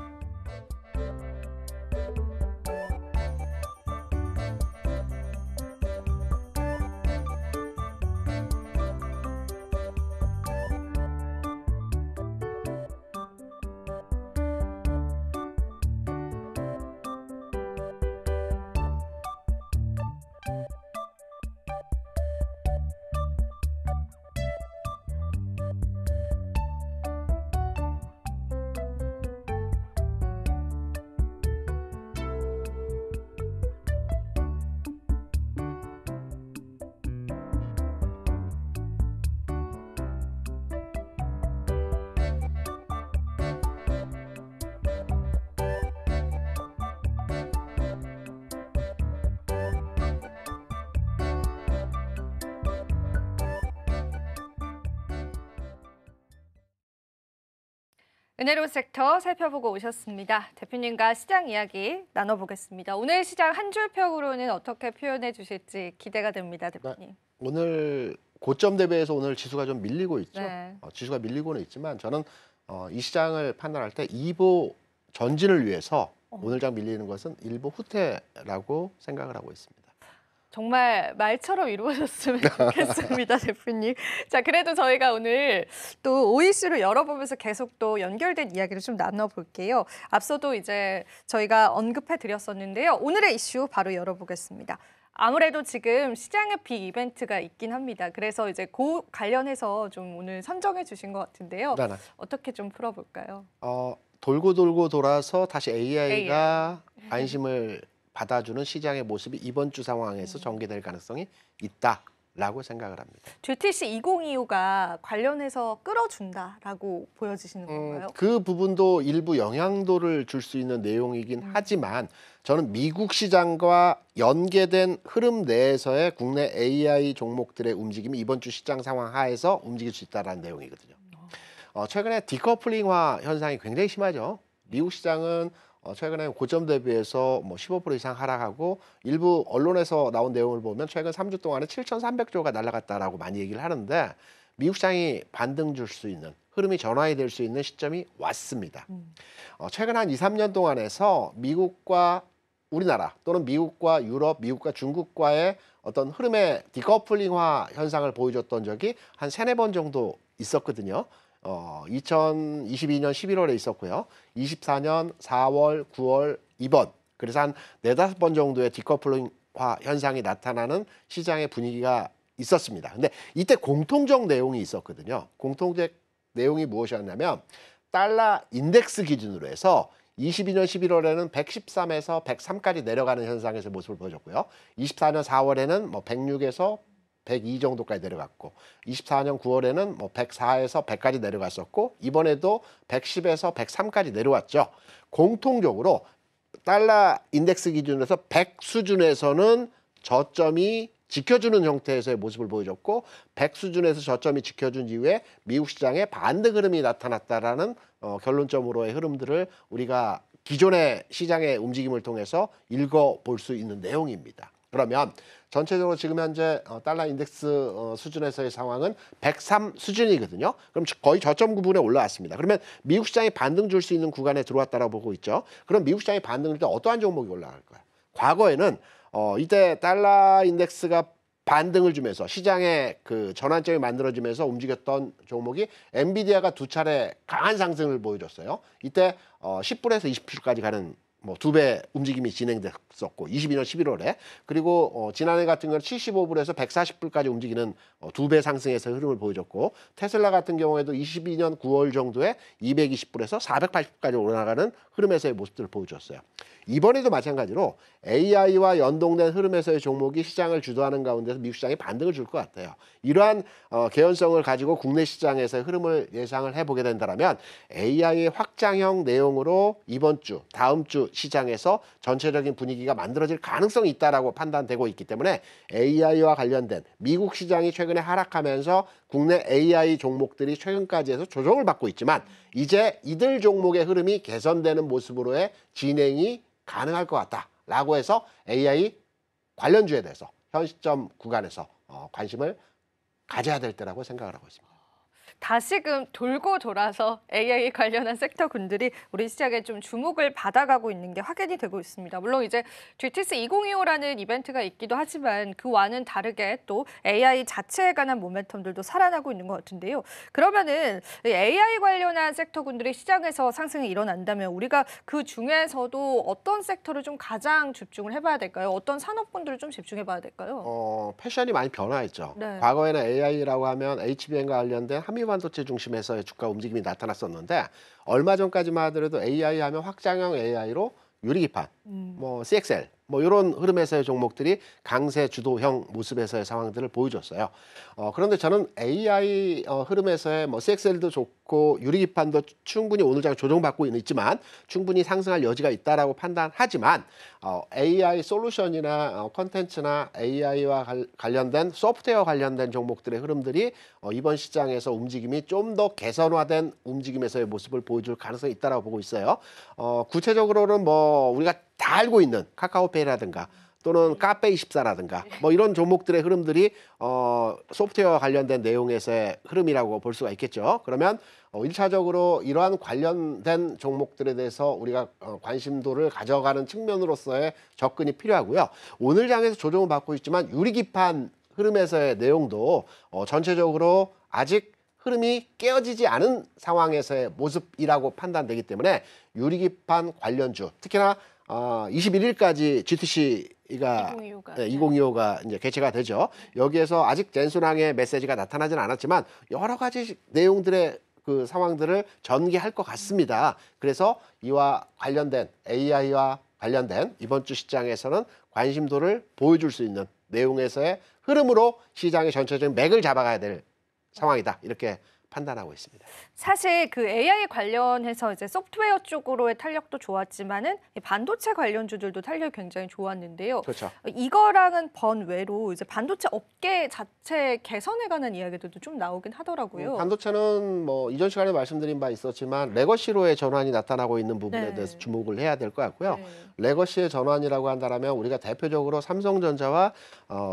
은혜로운 섹터 살펴보고 오셨습니다. 대표님과 시장 이야기 나눠보겠습니다. 오늘 시장 한 줄 평으로는 어떻게 표현해 주실지 기대가 됩니다, 대표님. 오늘 고점 대비해서 오늘 지수가 좀 밀리고 있죠. 네. 지수가 밀리고는 있지만 저는 이 시장을 판단할 때 2보 전진을 위해서 오늘 장 밀리는 것은 1보 후퇴라고 생각을 하고 있습니다. 정말 말처럼 이루어졌으면 좋겠습니다, 대표님. 자, 그래도 저희가 오늘 또 오이슈를 열어보면서 계속 또 연결된 이야기를 좀 나눠볼게요. 앞서도 이제 저희가 언급해 드렸었는데요. 오늘의 이슈 바로 열어보겠습니다. 아무래도 지금 시장에 빅 이벤트가 있긴 합니다. 그래서 이제 그 관련해서 좀 오늘 선정해 주신 것 같은데요. 네네. 어떻게 좀 풀어볼까요? 돌고 돌고 돌아서 다시 AI가 관심을 받아주는 시장의 모습이 이번 주 상황에서 전개될 가능성이 있다라고 생각을 합니다. GTC 2025가 관련해서 끌어준다라고 보여지시는 건가요? 그 부분도 일부 영향도를 줄 수 있는 내용이긴 하지만 저는 미국 시장과 연계된 흐름 내에서의 국내 AI 종목들의 움직임이 이번 주 시장 상황 하에서 움직일 수 있다는 내용이거든요. 최근에 디커플링화 현상이 굉장히 심하죠. 미국 시장은 최근에 고점 대비해서 15% 이상 하락하고 일부 언론에서 나온 내용을 보면 최근 3주 동안에 7,300조가 날아갔다라고 많이 얘기를 하는데 미국 시장이 반등 줄 수 있는 흐름이 전환이 될 수 있는 시점이 왔습니다. 최근 한 2, 3년 동안에서 미국과 우리나라 또는 미국과 유럽, 미국과 중국과의 어떤 흐름의 디커플링화 현상을 보여줬던 적이 한 3, 4번 정도 있었거든요. 2022년 11월에 있었고요. 24년 4월, 9월, 이번. 그래서 한 4, 5번 정도의 디커플링화 현상이 나타나는 시장의 분위기가 있었습니다. 근데 이때 공통적 내용이 있었거든요. 공통적 내용이 무엇이었냐면 달러 인덱스 기준으로 해서 22년 11월에는 113에서 103까지 내려가는 현상에서 모습을 보여줬고요. 24년 4월에는 뭐 106에서 102 정도까지 내려갔고 24년 9월에는 뭐 104에서 100까지 내려갔었고 이번에도 110에서 103까지 내려왔죠. 공통적으로 달러 인덱스 기준에서 100 수준에서는 저점이 지켜주는 형태에서의 모습을 보여줬고 100 수준에서 저점이 지켜준 이후에 미국 시장에 반등 흐름이 나타났다라는 결론점으로의 흐름들을 우리가 기존의 시장의 움직임을 통해서 읽어볼 수 있는 내용입니다. 그러면 전체적으로 지금 현재 달러 인덱스 수준에서의 상황은 103 수준이거든요. 그럼 거의 저점 구분에 올라왔습니다. 그러면 미국 시장이 반등 줄 수 있는 구간에 들어왔다라고 보고 있죠. 그럼 미국 시장이 반등을 때 어떠한 종목이 올라갈까요? 과거에는 이때 달러 인덱스가 반등을 주면서 시장의 그 전환점이 만들어지면서 움직였던 종목이 엔비디아가 2차례 강한 상승을 보여줬어요. 이때 10불에서 20불까지 가는 뭐 2배 움직임이 진행됐었고 22년 11월에 그리고 지난해 같은 경우는 75불에서 140불까지 움직이는 2배 상승에서 흐름을 보여줬고 테슬라 같은 경우에도 22년 9월 정도에 220불에서 480불까지 올라가는 흐름에서의 모습들을 보여줬어요. 이번에도 마찬가지로 AI와 연동된 흐름에서의 종목이 시장을 주도하는 가운데서 미국 시장이 반등을 줄 것 같아요. 이러한 개연성을 가지고 국내 시장에서의 흐름을 예상을 해보게 된다면 AI의 확장형 내용으로 이번 주, 다음 주 시장에서 전체적인 분위기가 만들어질 가능성이 있다라고 판단되고 있기 때문에 AI와 관련된 미국 시장이 최근에 하락하면서 국내 AI 종목들이 최근까지 해서 조정을 받고 있지만 이제 이들 종목의 흐름이 개선되는 모습으로의 진행이 가능할 것 같다라고 해서 AI 관련주에 대해서 현 시점 구간에서 관심을 가져야 될 때라고 생각을 하고 있습니다. 다시금 돌고 돌아서 AI 관련한 섹터군들이 우리 시장에 좀 주목을 받아가고 있는 게 확인이 되고 있습니다. 물론 이제 GTS 2025라는 이벤트가 있기도 하지만 그와는 다르게 또 AI 자체에 관한 모멘텀들도 살아나고 있는 것 같은데요. 그러면은 AI 관련한 섹터군들이 시장에서 상승이 일어난다면 우리가 그 중에서도 어떤 섹터를 좀 가장 집중을 해봐야 될까요? 어떤 산업군들을 좀 집중해봐야 될까요? 패션이 많이 변화했죠. 네. 과거에는 AI라고 하면 HBM과 관련된 한미반도체 중심에서의 주가 움직임이 나타났었는데 얼마 전까지만 하더라도 AI 하면 확장형 AI로 유리기판, 뭐 CXL, 뭐 이런 흐름에서의 종목들이 강세 주도형 모습에서의 상황들을 보여줬어요. 그런데 저는 AI 흐름에서의 뭐 CXL도 좋고 유리기판도 충분히 오늘 장 조정받고 있지만 충분히 상승할 여지가 있다라고 판단하지만 AI 솔루션이나 컨텐츠나 AI와 관련된 소프트웨어 관련된 종목들의 흐름들이 이번 시장에서 움직임이 좀 더 개선화된 움직임에서의 모습을 보여줄 가능성이 있다라고 보고 있어요. 구체적으로는 뭐 우리가 다 알고 있는 카카오페이라든가 또는 카페24라든가 뭐 이런 종목들의 흐름들이 소프트웨어와 관련된 내용에서의 흐름이라고 볼 수가 있겠죠. 그러면 1차적으로 이러한 관련된 종목들에 대해서 우리가 관심도를 가져가는 측면으로서의 접근이 필요하고요. 오늘 장에서 조정을 받고 있지만 유리기판 흐름에서의 내용도 전체적으로 아직 흐름이 깨어지지 않은 상황에서의 모습이라고 판단되기 때문에 유리기판 관련주 특히나 21일까지 GTC가 2025가 이제 개최가 되죠. 여기에서 아직 젠순항의 메시지가 나타나지는 않았지만 여러 가지 내용들의 그 상황들을 전개할 것 같습니다. 그래서 이와 관련된 AI와 관련된 이번 주 시장에서는 관심도를 보여줄 수 있는 내용에서의 흐름으로 시장의 전체적인 맥을 잡아가야 될 상황이다. 이렇게 판단하고 있습니다. 사실 그 AI 관련해서 이제 소프트웨어 쪽으로의 탄력도 좋았지만은 이 반도체 관련주들도 탄력이 굉장히 좋았는데요. 그렇죠. 이거랑은 번외로 이제 반도체 업계 자체 개선에 관한 이야기들도 좀 나오긴 하더라고요. 반도체는 뭐 이전 시간에 말씀드린 바 있었지만 레거시로의 전환이 나타나고 있는 부분에 네. 대해서 주목을 해야 될 것 같고요. 네. 레거시의 전환이라고 한다면 우리가 대표적으로 삼성전자와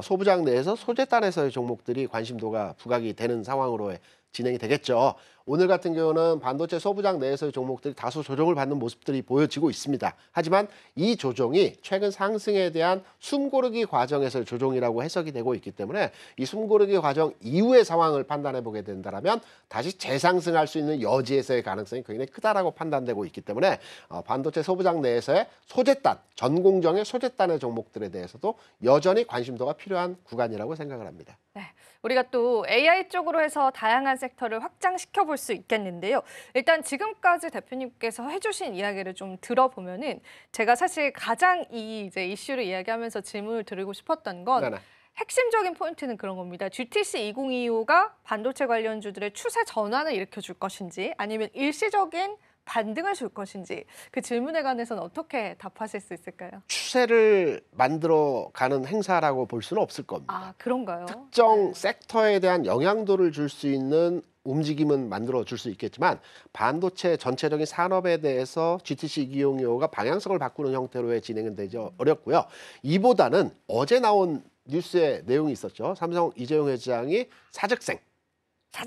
소부장 내에서 소재단에서의 종목들이 관심도가 부각이 되는 상황으로 진행이 되겠죠. 오늘 같은 경우는 반도체 소부장 내에서의 종목들이 다소 조정을 받는 모습들이 보여지고 있습니다. 하지만 이 조정이 최근 상승에 대한 숨고르기 과정에서의 조정이라고 해석이 되고 있기 때문에 이 숨고르기 과정 이후의 상황을 판단해 보게 된다면 다시 재상승할 수 있는 여지에서의 가능성이 굉장히 크다라고 판단되고 있기 때문에 반도체 소부장 내에서의 소재단, 전공정의 소재단의 종목들에 대해서도 여전히 관심도가 필요한 구간이라고 생각을 합니다. 네, 우리가 또 AI 쪽으로 해서 다양한 섹터를 확장시켜 볼 수 있겠는데요. 일단 지금까지 대표님께서 해주신 이야기를 좀 들어보면은 제가 사실 가장 이 이제 이슈를 이야기하면서 질문을 드리고 싶었던 건 네네. 핵심적인 포인트는 그런 겁니다. GTC 2025가 반도체 관련주들의 추세 전환을 일으켜줄 것인지 아니면 일시적인 반등을 줄 것인지 그 질문에 관해서는 어떻게 답하실 수 있을까요? 추세를 만들어가는 행사라고 볼 수는 없을 겁니다. 아, 그런가요? 특정 섹터에 대한 영향도를 줄 수 있는 움직임은 만들어 줄 수 있겠지만 반도체 전체적인 산업에 대해서 GTC 2025가 방향성을 바꾸는 형태로의 진행은 되지 어렵고요. 이보다는 어제 나온 뉴스의 내용이 있었죠. 삼성 이재용 회장이 사직생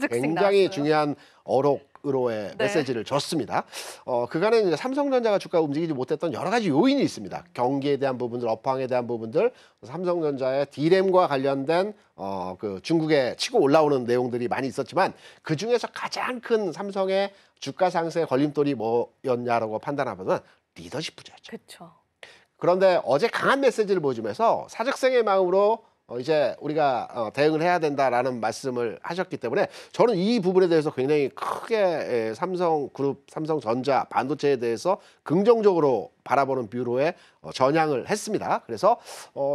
굉장히 나왔어요. 중요한 어록으로의 네. 메시지를 줬습니다. 그간에 이제 삼성전자가 주가가 움직이지 못했던 여러 가지 요인이 있습니다. 경기에 대한 부분들, 업황에 대한 부분들, 삼성전자의 D램과 관련된 그 중국에 치고 올라오는 내용들이 많이 있었지만 그 중에서 가장 큰 삼성의 주가 상승의 걸림돌이 뭐였냐라고 판단하면 리더십 부재였죠. 그렇죠. 그런데 어제 강한 메시지를 보여주면서 사직생의 마음으로 이제 우리가 대응을 해야 된다라는 말씀을 하셨기 때문에 저는 이 부분에 대해서 굉장히 크게 삼성그룹, 삼성전자, 반도체에 대해서 긍정적으로 바라보는 뷰로에 전향을 했습니다. 그래서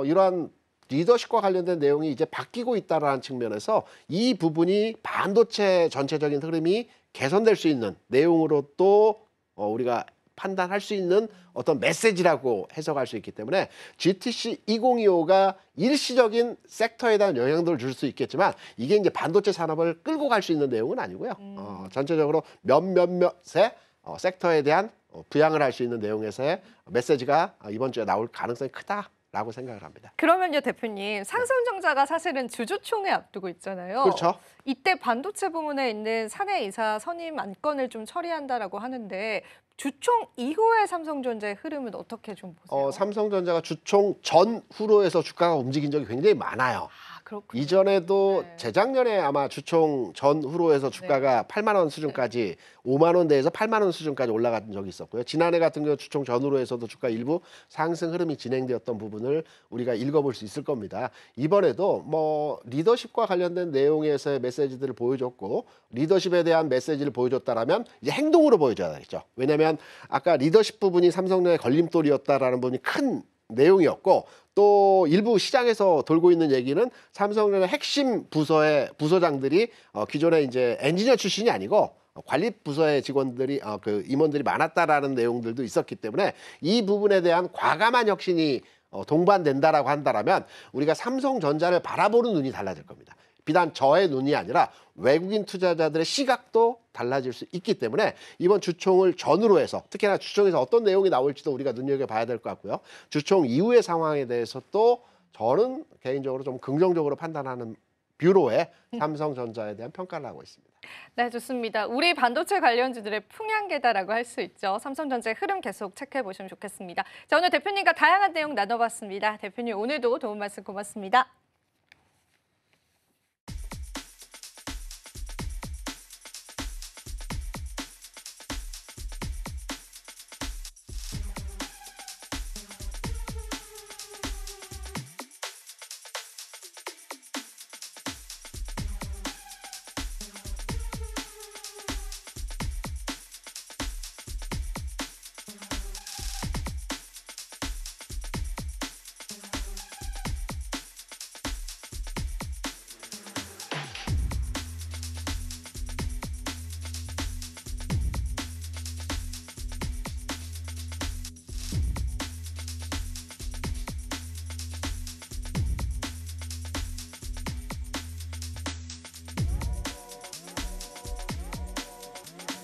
이러한 리더십과 관련된 내용이 이제 바뀌고 있다라는 측면에서 이 부분이 반도체 전체적인 흐름이 개선될 수 있는 내용으로 또 우리가 판단할 수 있는 어떤 메시지라고 해석할 수 있기 때문에 GTC 2025가 일시적인 섹터에 대한 영향도를 줄 수 있겠지만 이게 이제 반도체 산업을 끌고 갈 수 있는 내용은 아니고요. 전체적으로 몇몇의 섹터에 대한 부양을 할 수 있는 내용에서의 메시지가 이번 주에 나올 가능성이 크다라고 생각을 합니다. 그러면요, 대표님. 삼성전자가 사실은 주주총회 앞두고 있잖아요. 그렇죠. 이때 반도체 부문에 있는 사내 이사 선임 안건을 좀 처리한다라고 하는데 주총 이후의 삼성전자의 흐름은 어떻게 좀 보세요? 삼성전자가 주총 전후로 해서 주가가 움직인 적이 굉장히 많아요. 아, 그렇군요. 이전에도 네. 재작년에 아마 주총 전후로 해서 주가가 8만 원 수준까지 5만 원대에서 8만 원 수준까지 올라간 적이 있었고요. 지난해 같은 경우 주총 전후로 해서도 주가 일부 상승 흐름이 진행되었던 부분을 우리가 읽어볼 수 있을 겁니다. 이번에도 뭐 리더십과 관련된 내용에서의 메시지들을 보여줬고 리더십에 대한 메시지를 보여줬다라면 이제 행동으로 보여줘야겠죠. 왜냐하면 아까 리더십 부분이 삼성전자의 걸림돌이었다라는 부분이 큰 내용이었고 또 일부 시장에서 돌고 있는 얘기는 삼성전자 핵심 부서의 부서장들이 기존에 이제 엔지니어 출신이 아니고 관리 부서의 직원들이 그 임원들이 많았다라는 내용들도 있었기 때문에 이 부분에 대한 과감한 혁신이 동반된다라고 한다라면 우리가 삼성전자를 바라보는 눈이 달라질 겁니다. 비단 저의 눈이 아니라 외국인 투자자들의 시각도 달라질 수 있기 때문에 이번 주총을 전후로 해서 특히나 주총에서 어떤 내용이 나올지도 우리가 눈여겨봐야 될 것 같고요. 주총 이후의 상황에 대해서 또 저는 개인적으로 좀 긍정적으로 판단하는 뷰로에 삼성전자에 대한 평가를 하고 있습니다. 네, 좋습니다. 우리 반도체 관련주들의 풍향계다라고 할 수 있죠. 삼성전자의 흐름 계속 체크해 보시면 좋겠습니다. 자, 오늘 대표님과 다양한 내용 나눠봤습니다. 대표님 오늘도 도움 말씀 고맙습니다.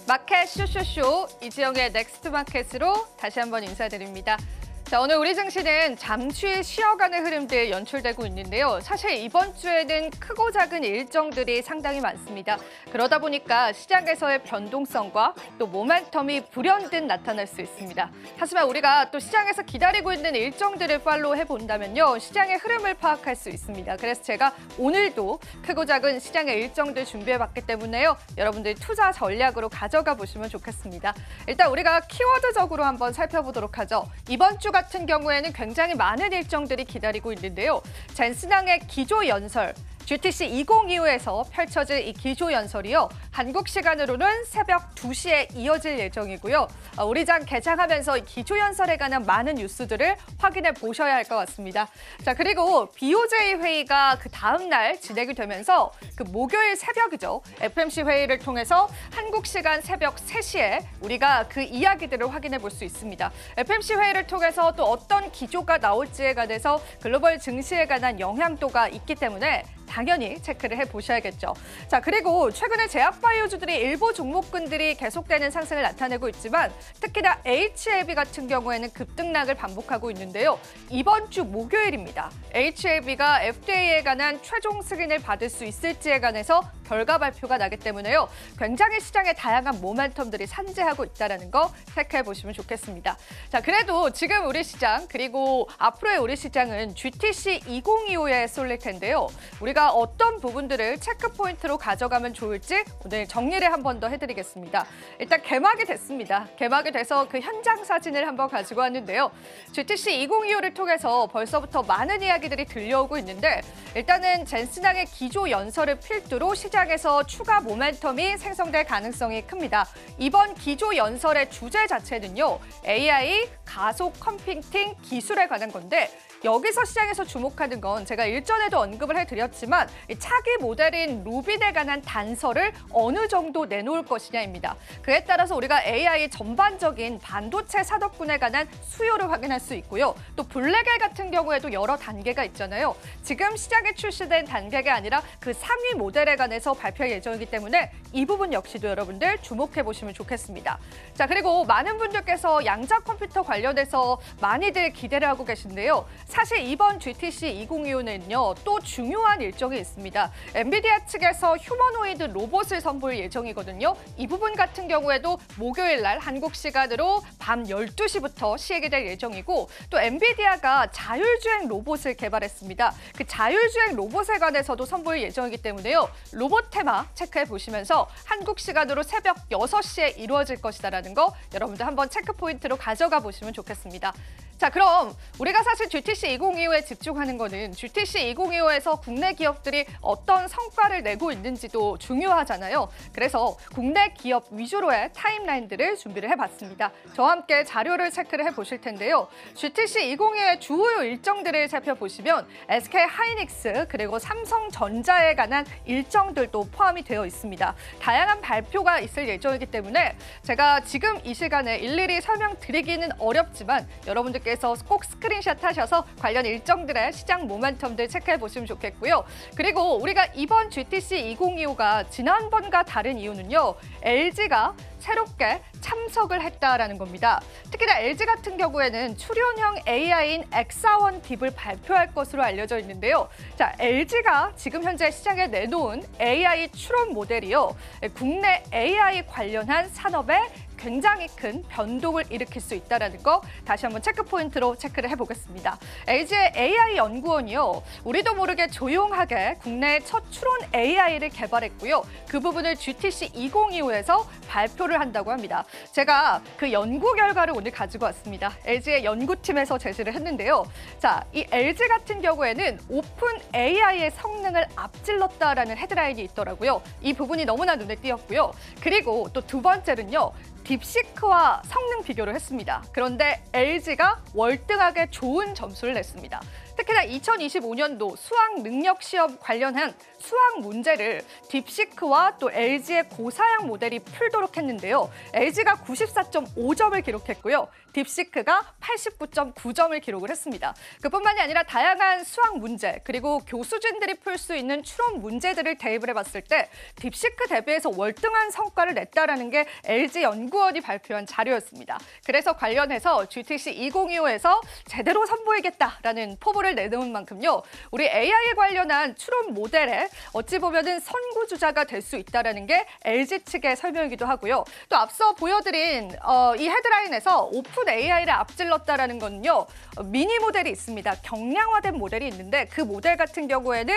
마켓 쇼쇼쇼 이지영의 넥스트 마켓으로 다시 한번 인사드립니다. 자, 오늘 우리 증시는 잠시 쉬어가는 흐름들 연출되고 있는데요. 사실 이번 주에는 크고 작은 일정들이 상당히 많습니다. 그러다 보니까 시장에서의 변동성과 또 모멘텀이 불현듯 나타날 수 있습니다. 하지만 우리가 또 시장에서 기다리고 있는 일정들을 팔로우해 본다면요, 시장의 흐름을 파악할 수 있습니다. 그래서 제가 오늘도 크고 작은 시장의 일정들 준비해봤기 때문에요, 여러분들 투자 전략으로 가져가 보시면 좋겠습니다. 일단 우리가 키워드적으로 한번 살펴보도록 하죠. 이번 주 같은 경우에는 굉장히 많은 일정들이 기다리고 있는데요. 젠스낭의 기조연설, GTC 2025에서 펼쳐질 이 기조연설이요, 한국 시간으로는 새벽 2시에 이어질 예정이고요. 우리 장 개장하면서 이 기조연설에 관한 많은 뉴스들을 확인해 보셔야 할 것 같습니다. 자, 그리고 BOJ 회의가 그 다음 날 진행이 되면서 그 목요일 새벽이죠. FMC 회의를 통해서 한국 시간 새벽 3시에 우리가 그 이야기들을 확인해 볼 수 있습니다. FMC 회의를 통해서 또 어떤 기조가 나올지에 관해서 글로벌 증시에 관한 영향도가 있기 때문에 당연히 체크를 해보셔야겠죠. 자, 그리고 최근에 제약바이오주들이 일부 종목군들이 계속되는 상승을 나타내고 있지만 특히나 HLB 같은 경우에는 급등락을 반복하고 있는데요. 이번 주 목요일입니다. HLB가 FDA에 관한 최종 승인을 받을 수 있을지에 관해서 결과 발표가 나기 때문에요, 굉장히 시장에 다양한 모멘텀들이 산재하고 있다는 거 체크해 보시면 좋겠습니다. 자, 그래도 지금 우리 시장 그리고 앞으로의 우리 시장은 GTC 2025에 쏠릴 텐데요. 우리가 어떤 부분들을 체크 포인트로 가져가면 좋을지 오늘 정리를 한 번 더 해드리겠습니다. 일단 개막이 됐습니다. 개막이 돼서 그 현장 사진을 한번 가지고 왔는데요. GTC 2025를 통해서 벌써부터 많은 이야기들이 들려오고 있는데, 일단은 젠스낭의 기조 연설을 필두로 시장에서 추가 모멘텀이 생성될 가능성이 큽니다. 이번 기조 연설의 주제 자체는요, AI 가속 컴퓨팅 기술에 관한 건데, 여기서 시장에서 주목하는 건 제가 일전에도 언급을 해드렸지만 이 차기 모델인 루빈에 관한 단서를 어느 정도 내놓을 것이냐입니다. 그에 따라서 우리가 AI 전반적인 반도체 산업군에 관한 수요를 확인할 수 있고요. 또 블랙엘 같은 경우에도 여러 단계가 있잖아요. 지금 시장에 출시된 단계가 아니라 그 상위 모델에 관해서 발표할 예정이기 때문에 이 부분 역시도 여러분들 주목해 보시면 좋겠습니다. 자, 그리고 많은 분들께서 양자 컴퓨터 관련해서 많이들 기대를 하고 계신데요. 사실 이번 GTC 2025는요, 또 중요한 일정이 있습니다. 엔비디아 측에서 휴머노이드 로봇을 선보일 예정이거든요. 이 부분 같은 경우에도 목요일 날 한국 시간으로 밤 12시부터 시행이 될 예정이고, 또 엔비디아가 자율주행 로봇을 개발했습니다. 그 자율주행 로봇에 관해서도 선보일 예정이기 때문에요, 로봇 테마 체크해 보시면서 한국 시간으로 새벽 6시에 이루어질 것이다라는 거 여러분들 한번 체크 포인트로 가져가 보시면 좋겠습니다. 자, 그럼 우리가 사실 GTC 2025에 집중하는 거는 GTC 2025에서 국내 기업들이 어떤 성과를 내고 있는지도 중요하잖아요. 그래서 국내 기업 위주로의 타임라인들을 준비를 해봤습니다. 저와 함께 자료를 체크를 해보실 텐데요. GTC 2025의 주요 일정들을 살펴보시면 SK하이닉스 그리고 삼성전자에 관한 일정들도 포함이 되어 있습니다. 다양한 발표가 있을 예정이기 때문에 제가 지금 이 시간에 일일이 설명드리기는 어렵지만 여러분들께서 꼭 스크린샷 하셔서 관련 일정들의 시장 모멘텀들 체크해 보시면 좋겠고요. 그리고 우리가 이번 GTC 2025가 지난번과 다른 이유는요, LG가 새롭게 참석을 했다라는 겁니다. 특히나 LG 같은 경우에는 출연형 AI인 엑사원 딥을 발표할 것으로 알려져 있는데요. 자, LG가 지금 현재 시장에 내놓은 AI 추론 모델이요, 국내 AI 관련한 산업에 굉장히 큰 변동을 일으킬 수 있다는 거 다시 한번 체크 포인트로 체크를 해보겠습니다. LG의 AI 연구원이요, 우리도 모르게 조용하게 국내 첫 추론 AI를 개발했고요. 그 부분을 GTC 2025에서 발표를 한다고 합니다. 제가 그 연구 결과를 오늘 가지고 왔습니다. LG의 연구팀에서 제시를 했는데요. 자, 이 LG 같은 경우에는 오픈 AI의 성능을 앞질렀다라는 헤드라인이 있더라고요. 이 부분이 너무나 눈에 띄었고요. 그리고 또 두 번째는요, 딥시크와 성능 비교를 했습니다. 그런데 LG가 월등하게 좋은 점수를 냈습니다. 특히나 2025년도 수학 능력 시험 관련한 수학 문제를 딥시크와 또 LG의 고사양 모델이 풀도록 했는데요. LG가 94.5점을 기록했고요. 딥시크가 89.9점을 기록을 했습니다. 그뿐만이 아니라 다양한 수학 문제 그리고 교수진들이 풀 수 있는 추론 문제들을 대입을 해봤을 때 딥시크 대비해서 월등한 성과를 냈다라는 게 LG 연구원이 발표한 자료였습니다. 그래서 관련해서 GTC 2025에서 제대로 선보이겠다라는 포부를 내놓은 만큼요. 우리 AI에 관련한 추론 모델에 어찌 보면은 선구주자가 될 수 있다라는 게 LG 측의 설명이기도 하고요. 또 앞서 보여드린 이 헤드라인에서 오픈 AI를 앞질렀다라는 건요. 미니 모델이 있습니다. 경량화된 모델이 있는데 그 모델 같은 경우에는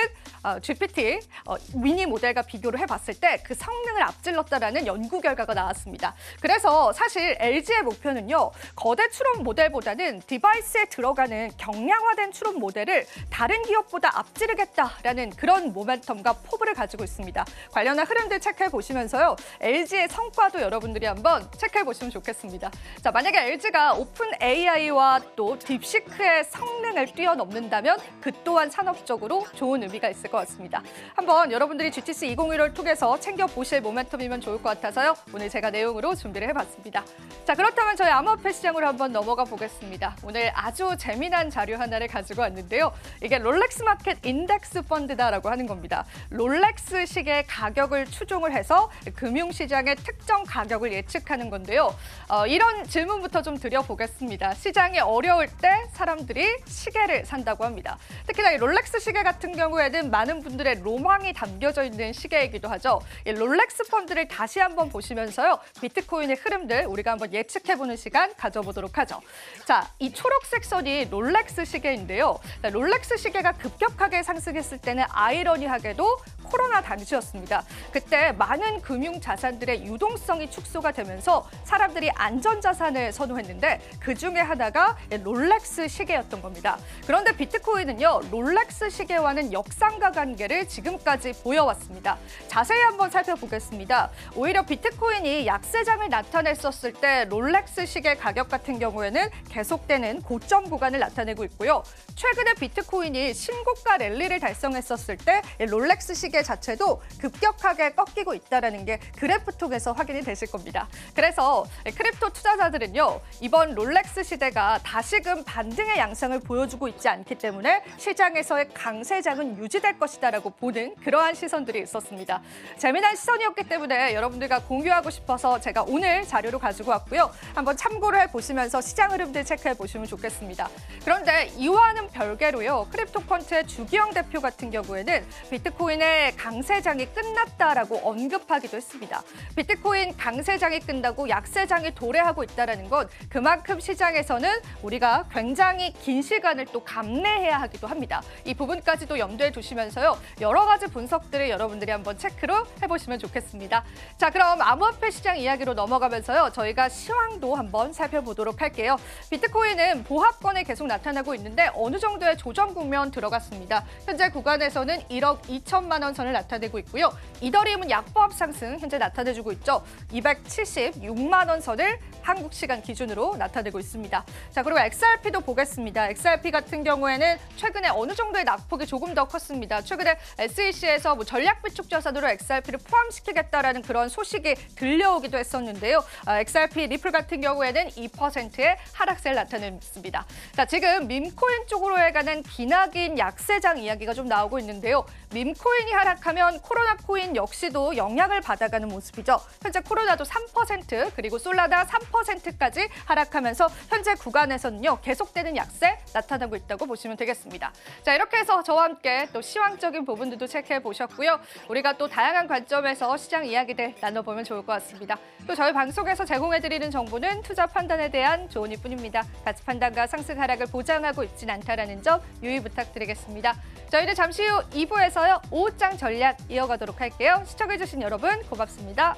GPT 미니 모델과 비교를 해봤을 때 그 성능을 앞질렀다라는 연구 결과가 나왔습니다. 그래서 사실 LG의 목표는요. 거대 추론 모델보다는 디바이스에 들어가는 경량화된 추론 모델을 다른 기업보다 앞지르겠다라는 그런 모멘텀과 포부를 가지고 있습니다. 관련한 흐름들 체크해 보시면서요. LG의 성과도 여러분들이 한번 체크해 보시면 좋겠습니다. 자, 만약에 LG가 오픈 AI와 또 딥시크의 성능을 뛰어넘는다면 그 또한 산업적으로 좋은 의미가 있을 것 같습니다. 한번 여러분들이 GTC 2015를 통해서 챙겨보실 모멘텀이면 좋을 것 같아서요. 오늘 제가 내용으로 준비를 해봤습니다. 자, 그렇다면 저희 암호화폐 시장으로 한번 넘어가 보겠습니다. 오늘 아주 재미난 자료 하나를 가지고 왔는데요. 이게 롤렉스 마켓 인덱스 펀드다라고 하는 겁니다. 롤렉스 시계 가격을 추종을 해서 금융시장의 특정 가격을 예측하는 건데요. 이런 질문부터 좀 드려보겠습니다. 시장이 어려울 때 사람들이 시계를 산다고 합니다. 특히나 이 롤렉스 시계 같은 경우에는 많은 분들의 로망이 담겨져 있는 시계이기도 하죠. 이 롤렉스 펀드를 다시 한번 보시면서요. 비트코인의 흐름들 우리가 한번 예측해보는 시간 가져보도록 하죠. 자, 이 초록색 선이 롤렉스 시계인데요. 롤렉스 시계가 급격하게 상승했을 때는 아이러니하게도 코로나 당시였습니다. 그때 많은 금융 자산들의 유동성이 축소가 되면서 사람들이 안전자산을 선호했는데 그중에 하나가 롤렉스 시계였던 겁니다. 그런데 비트코인은요. 롤렉스 시계와는 역상과 관계를 지금까지 보여왔습니다. 자세히 한번 살펴보겠습니다. 오히려 비트코인이 약세장을 나타냈었을 때 롤렉스 시계 가격 같은 경우에는 계속되는 고점 구간을 나타내고 있고요. 최근에 비트코인이 신고가 랠리를 달성했었을 때 롤렉스 시계 자체도 급격하게 꺾이고 있다는 게 그래프 통해서 확인이 되실 겁니다. 그래서 크립토 투자자들은요. 이번 롤렉스 시대가 다시금 반등의 양상을 보여주고 있지 않기 때문에 시장에서의 강세장은 유지될 것이다라고 보는 그러한 시선들이 있었습니다. 재미난 시선이었기 때문에 여러분들과 공유하고 싶어서 제가 오늘 자료로 가지고 왔고요. 한번 참고를 해보시면서 시장 흐름들 체크해 보시면 좋겠습니다. 그런데 이와는 별개로요. 크립토 펀트의 주기영 대표 같은 경우에는 비트코인의 강세장이 끝났다라고 언급하기도 했습니다. 비트코인 강세장이 끝나고 약세장이 도래하고 있다는 건 그만큼 시장에서는 우리가 굉장히 긴 시간을 또 감내해야 하기도 합니다. 이 부분까지도 염두에 두시면서요. 여러 가지 분석들을 여러분들이 한번 체크로 해보시면 좋겠습니다. 자, 그럼 암호화폐 시장 이야기로 넘어가면서요. 저희가 시황도 한번 살펴보도록 할게요. 비트코인은 보합권에 계속 나타나고 있는데 어느 정도의 조정 국면 들어갔습니다. 현재 구간에서는 1억 2천만 원 선을 나타내고 있고요. 이더리움은 약보합 상승 현재 나타내주고 있죠. 276만 원 선을 한국 시간 기준으로 나타내고 있습니다. 자, 그리고 XRP도 보겠습니다. XRP 같은 경우에는 최근에 어느 정도의 낙폭이 조금 더 컸습니다. 최근에 SEC에서 전략 비축 자산으로 XRP를 포함시키겠다라는 그런 소식이 들려오기도 했었는데요. XRP 리플 같은 경우에는 2%의 하락세를 나타냈습니다. 자, 지금 밈코인 쪽으로 가는 기나긴 약세장 이야기가 좀 나오고 있는데요. 밈코인이 하락하면 코로나 코인 역시도 영향을 받아가는 모습이죠. 현재 코로나도 3% 그리고 솔라나 3%까지 하락하면서 현재 구간에서는요. 계속되는 약세 나타나고 있다고 보시면 되겠습니다. 자, 이렇게 해서 저와 함께 또 시황적인 부분들도 체크해 보셨고요. 우리가 또 다양한 관점에서 시장 이야기들 나눠보면 좋을 것 같습니다. 또 저희 방송에서 제공해드리는 정보는 투자 판단에 대한 조언일 뿐입니다. 가치 판단과 상승 하락을 보장하고 있진 않다는 점 유의 부탁드리겠습니다. 저희는 잠시 후 2부에서요. 오후장 전략 이어가도록 할게요. 시청해주신 여러분 고맙습니다.